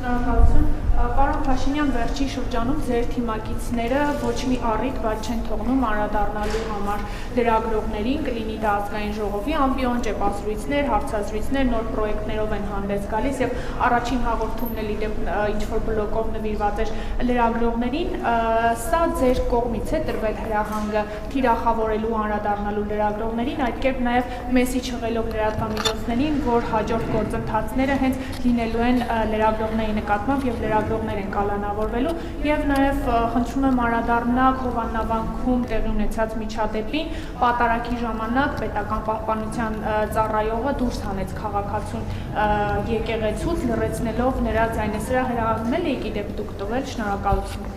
Շնորհակալություն, պարոն Փաշինյան, վերջին շրջանում ձեր թիմակիցները ոչ մի առիթ բայց չեն թողնում անդրադառնալու համար լրագրողներին, կլինի դա ազգային ժողովի ամբիոն, ճեպազրույցներ, հարցազրույցներ, նոր պրոյեկտներով են հանդես գալիս եւ առաջին հաղորդումն էլ ինչ-որ բլոկով նվիրված էր լրագրողներին, սա ձեր կողմից է տրվել հրահանգը թիրախավորելու անդրադառնալու լրագրողներին, այդ կերպ նաեւ մեսիջ հղելով լրատվամիջոցներին, որ հաջորդ գործընթացները հենց լինելու են լրագրողների նկատմամբ եւ լրագրողներ են կալանավորվելու եւ նաեւ խնդրում եմ անդրադառնալ Հովաննավանքում տեղի ունեցած միջադեպին պատարագի ժամանակ պետական պահպանության ծառայողը դուրս հանեց քաղաքացուն եկեղեցուց լռեցնելով նրա ձայնը սրա հրահանգել եք իդեպ դուք տվել շնորհակալություն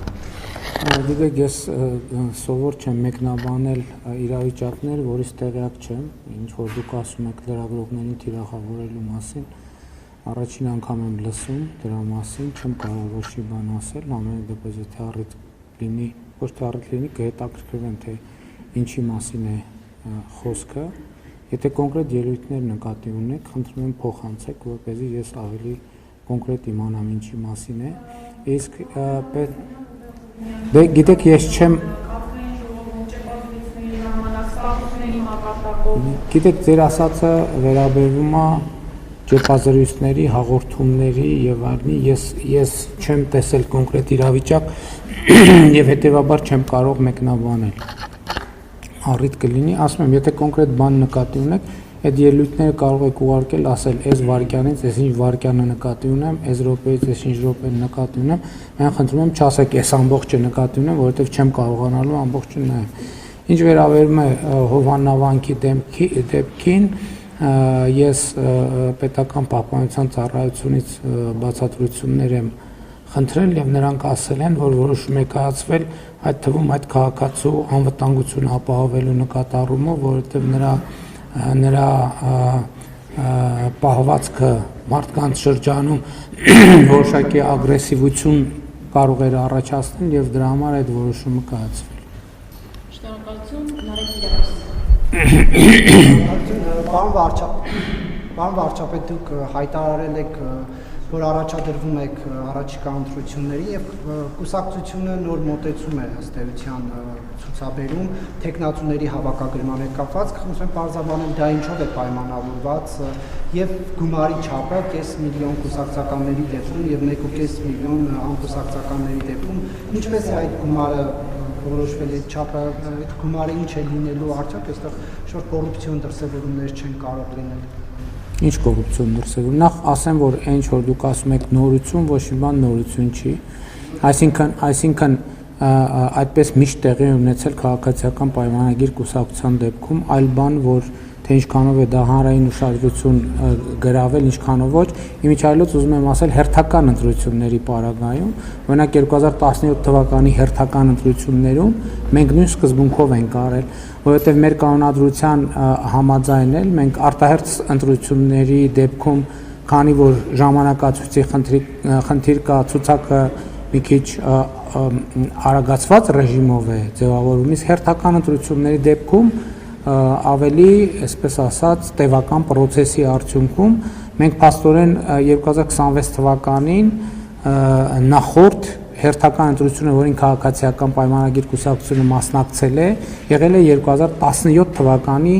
Գիտեք ես սովոր չեմ մեկնաբանել իրավիճակներ որից տեղյակ չեմ ինչ որ դուք ասում եք լրագրողներին թիրախավորելու մասին Առաջին անգամ եմ լսում դրա մասին, չեմ կարող ոչ մի բան ասել, ամեն դեպս եթե առիթ լինի, ոչ թե առիթ լինի, կհետաքրքրվեմ, թե ինչի մասին է խոսքը, եթե կոնկրետ ելույթներ նկատի ունեք, խնդրում եմ փոխանցեք, որպեսզի ես ավելի կոնկրետ իմանամ ինչի մասին է, իսկ գիտեք ես չեմ Գիտեք ձեր ասածը վերաբերվում է ճեպազրույցների, հաղորդումների եւ այլնի ես չեմ տեսել կոնկրետ իրավիճակ եւ հետեւաբար չեմ կարող մեկնաբանել։ Առիթ կլինի, ասում եմ, եթե կոնկրետ բան նկատի ունեք, այդ ելույթները կարող եք ուղարկել, ասել, այս վարքյանից, այս ինչ վարքյանը նկատի ունեմ, այս րոպեից, այս ինչ րոպեն նկատի ունեմ, mən խնդրում եմ չասեք, այս ամբողջը նկատի ունեմ, որովհետեւ չեմ կարողանալու ամբողջը նայել։ Ինչ վերաբերում է Հովաննավանքի դեպքին Ես պետական պահպանության ծառայությունից բացատրություններ եմ խնդրել եւ նրանք ասել են, որ որոշում է կայացվել այդ թվում այդ քաղաքացու անվտանգությունը ապահովելու նկատառումով, որովհետեւ նրա պահվածքը մարդկանց շրջանում որոշակի ագրեսիվություն կարող էր առաջացնել եւ դրա համար այդ որոշումը կայացվել։ Շնորհակալություն, Նարեկ Գիրապետյան Պարոն վարչապետ, դուք հայտարարել եք, որ առաջադրվում եք առաջիկա ընտրությունների եւ կուսակցությունը նոր մոտեցում է ըստ էության ցուցաբերում թեկնածուների հավաքագրման հետ կապված, խնդրում եմ պարզաբանել դա ինչով է պայմանավորված եւ գումարի չափը 500,000 կուսակցականների դեպքում եւ 1.5 միլիոն անկուսակցականների դեպքում, ինչպես է այդ գումարը որոշվել է չափը, այդ գումարը ինչ է լինելու արդյոք այստեղ շուտ կոռուպցիոն դրսևորումներ չեն կարող լինել։ Ինչ կոռուպցիոն դրսևորում։ Նախ ասեմ, որ այն ինչ որ դուք ասում եք նորություն, ոչ մի բան նորություն չի։ Այսինքն այդպես միշտ տեղի ունեցել քաղաքացիական պայմանագիր կուսակցության դեպքում, այլ բան, որ թե ինչքանով է դա հանրային ուշադրություն գրավել, ինչքանով ոչ, իմիջիայլոց ուզում եմ ասել հերթական ընտրությունների պարագայում, օրինակ 2017 թվականի հերթական ընտրություններում մենք նույն սկզբունքով ենք արել, որովհետև մեր կանոնադրության համաձայն էլ մենք արտահերթ ընտրությունների դեպքում, քանի որ ժամանակացույցի խնդիր կա, ցուցակը մի քիչ արագացված ռեժիմով է ձևավորվում, իսկ հերթական ընտրությունների դեպքում ավելի, այսպես ասած, տևական process-ի արդյունքում մենք փաստորեն 2026 թվականին նախորդ հերթական ընտրությունը, որին քաղաքացիական պայմանագիր կուսակցությունը մասնակցել է, եղել է 2017 թվականի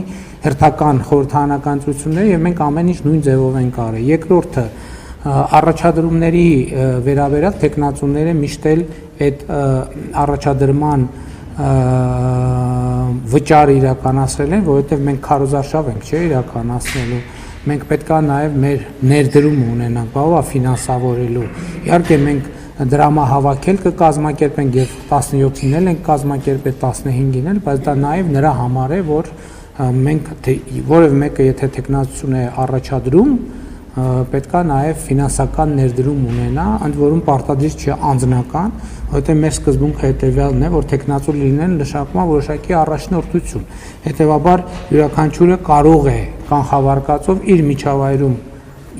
հերթական խորհրդարանական ընտրությունները եւ մենք ամեն ինչ նույն ձևով ենք արել։ Երկրորդը առաջադրումների վերաբերյալ տեխնացուները միշտ էլ այդ առաջադրման վճարը իրականացրել են, որովհետև մենք քարոզարշավ ենք, չէ, իրականացնելու։ Մենք պետքա նաև մեր ներդրում ունենանք, բավական ֆինանսավորելու։ Իհարկե մենք դրամահավաքել կկազմակերպենք եւ 17-ին էլ ենք կազմակերպել 15-ին էլ, բայց դա նաև նրա համար է, որ մենք որևէ մեկը եթե տեխնացություն է առաջադրում, պետքա նաև ֆինանսական ներդրում ունենա, ընդ որում պարտադիր չէ անձնական, որովհետև մեր սկզբունքը հետևյալն է, որ տեխնացու լինեն նշանակում է որոշակի առաջնորդություն։ Հետևաբար յուրաքանչյուրը կարող է կանխավարկածով իր միջավայրում,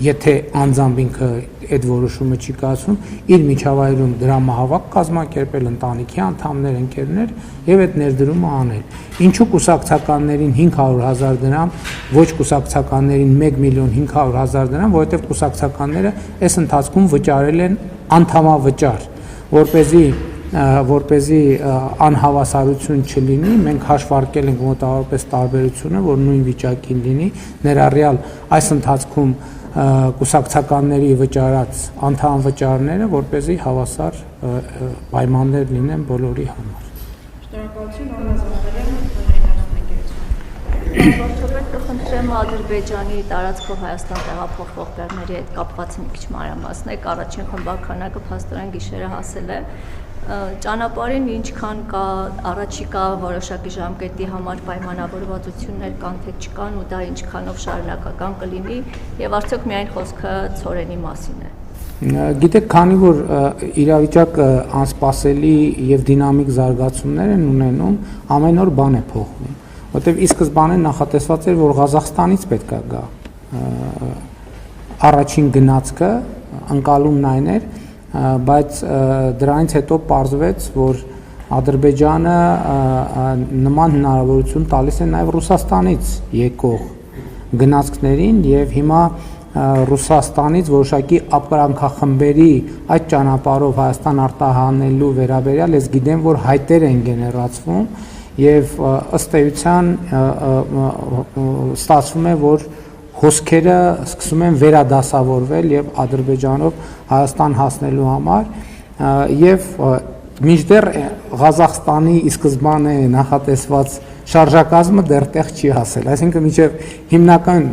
եթե անձամբ ինքը այդ որոշումը չի կայացում, իր միջավայրում դրամահավաք կազմակերպել, ընտանիքի անդամներ, ընկերներ եւ այդ ներդրումը անել։ Ինչու կուսակցականներին 500,000 դրամ, ոչ կուսակցականներին 1,500,000 դրամ, որովհետեւ կուսակցականները այս ընթացքում վճարել են անդամավճար, որպեսզի անհավասարություն չլինի, մենք հաշվարկել ենք մոտավորապես տարբերությունը, որ նույն վիճակին լինի, ներառյալ այս ընթացքում կուսակցականների վճարած անդամ վճարները, որպեսզի հավասար պայմաններ լինեն բոլորի համար։ Շնորհակալություն, Աննա Զախարյան, Վարչապետ, կխնդրեմ Ադրբեջանի տարածքով Հայաստան տեղափոխվող բեռների հետ կապված մի քիչ մանրամասնեք, առաջին խմբականակը փաստորեն գիշերը հասել է, ճանապարհին ինչքան կա, առաջիկա որոշակի ժամկետի համար պայմանավորվածություններ կան, թե չկան ու դա ինչքանով շարունակական կլինի եւ արդյոք միայն խոսքը ցորենի մասին է։ Գիտեք, քանի որ իրավիճակը անսպասելի եւ դինամիկ զարգացումներ են ունենում, ամեն օր բան է փոխվում, որտեղ ի սկզբանե նախատեսված էր, որ Ղազախստանից պետք է գա առաջին գնացքը, ընկալումն այն էր, բայց դրանից հետո պարզվեց, որ Ադրբեջանը նման հնարավորություն տալիս է նաև Ռուսաստանից եկող գնացքներին եւ հիմա Ռուսաստանից որոշակի ապրանքախմբերի այդ ճանապարհով Հայաստան արտահանելու վերաբերյալ ես գիտեմ, որ հայտեր են գեներացվում եւ ըստ էության ստացվում է, որ հոսքերը սկսում են վերադասավորվել եւ Ադրբեջանով Հայաստան հասնելու համար եւ մինչդեռ Ղազախստանի ի սկզբանե նախատեսված շարժակազմը դեռ տեղ չի հասել, այսինքն մինչեւ հիմնական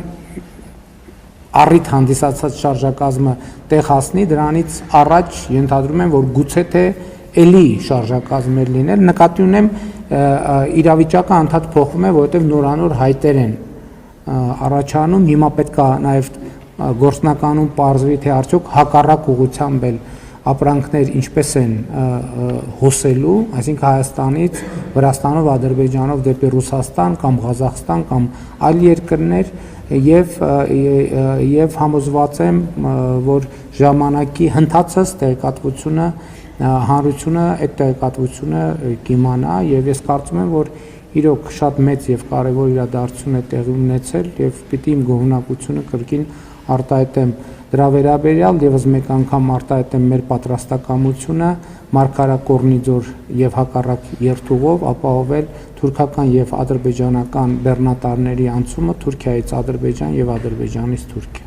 առիթ հանդիսացած շարժակազմը տեղ հասնի, դրանից առաջ ենթադրում եմ, որ գուցե թե էլի շարժակազմեր լինել, նկատի ունեմ իրավիճակը անդադ փոխվում է, որովհետեւ նորանոր հայտեր են առաջանում, հիմա պետք է նաև գործնականում պարզվի, թե արդյոք հակառակ ուղղությամբ էլ ապրանքներ ինչպես են հոսելու, այսինքն Հայաստանից, Վրաստանով, Ադրբեջանով դեպի Ռուսաստան կամ Ղազախստան կամ այլ երկրներ եւ համոզված եմ, որ ժամանակի ընթացած տեղեկատվությունը հանրությունը այդ տեղեկատվությունը կիմանա եւ ես կարծում եմ, որ իրոք շատ մեծ եւ կարեւոր իրադարձություն է տեղի ունեցել եւ պիտի իմ գոհունակությունը կրկին արտահայտեմ դրա վերաբերյալ եւս մեկ անգամ արտահայտեմ մեր պատրաստակամությունը Մարգարակորնիձոր եւ հակառակ երթուղով ապահովել թուրքական եւ ադրբեջանական բեռնատարների անցումը Թուրքիայից Ադրբեջան եւ Ադրբեջանից Թուրքիա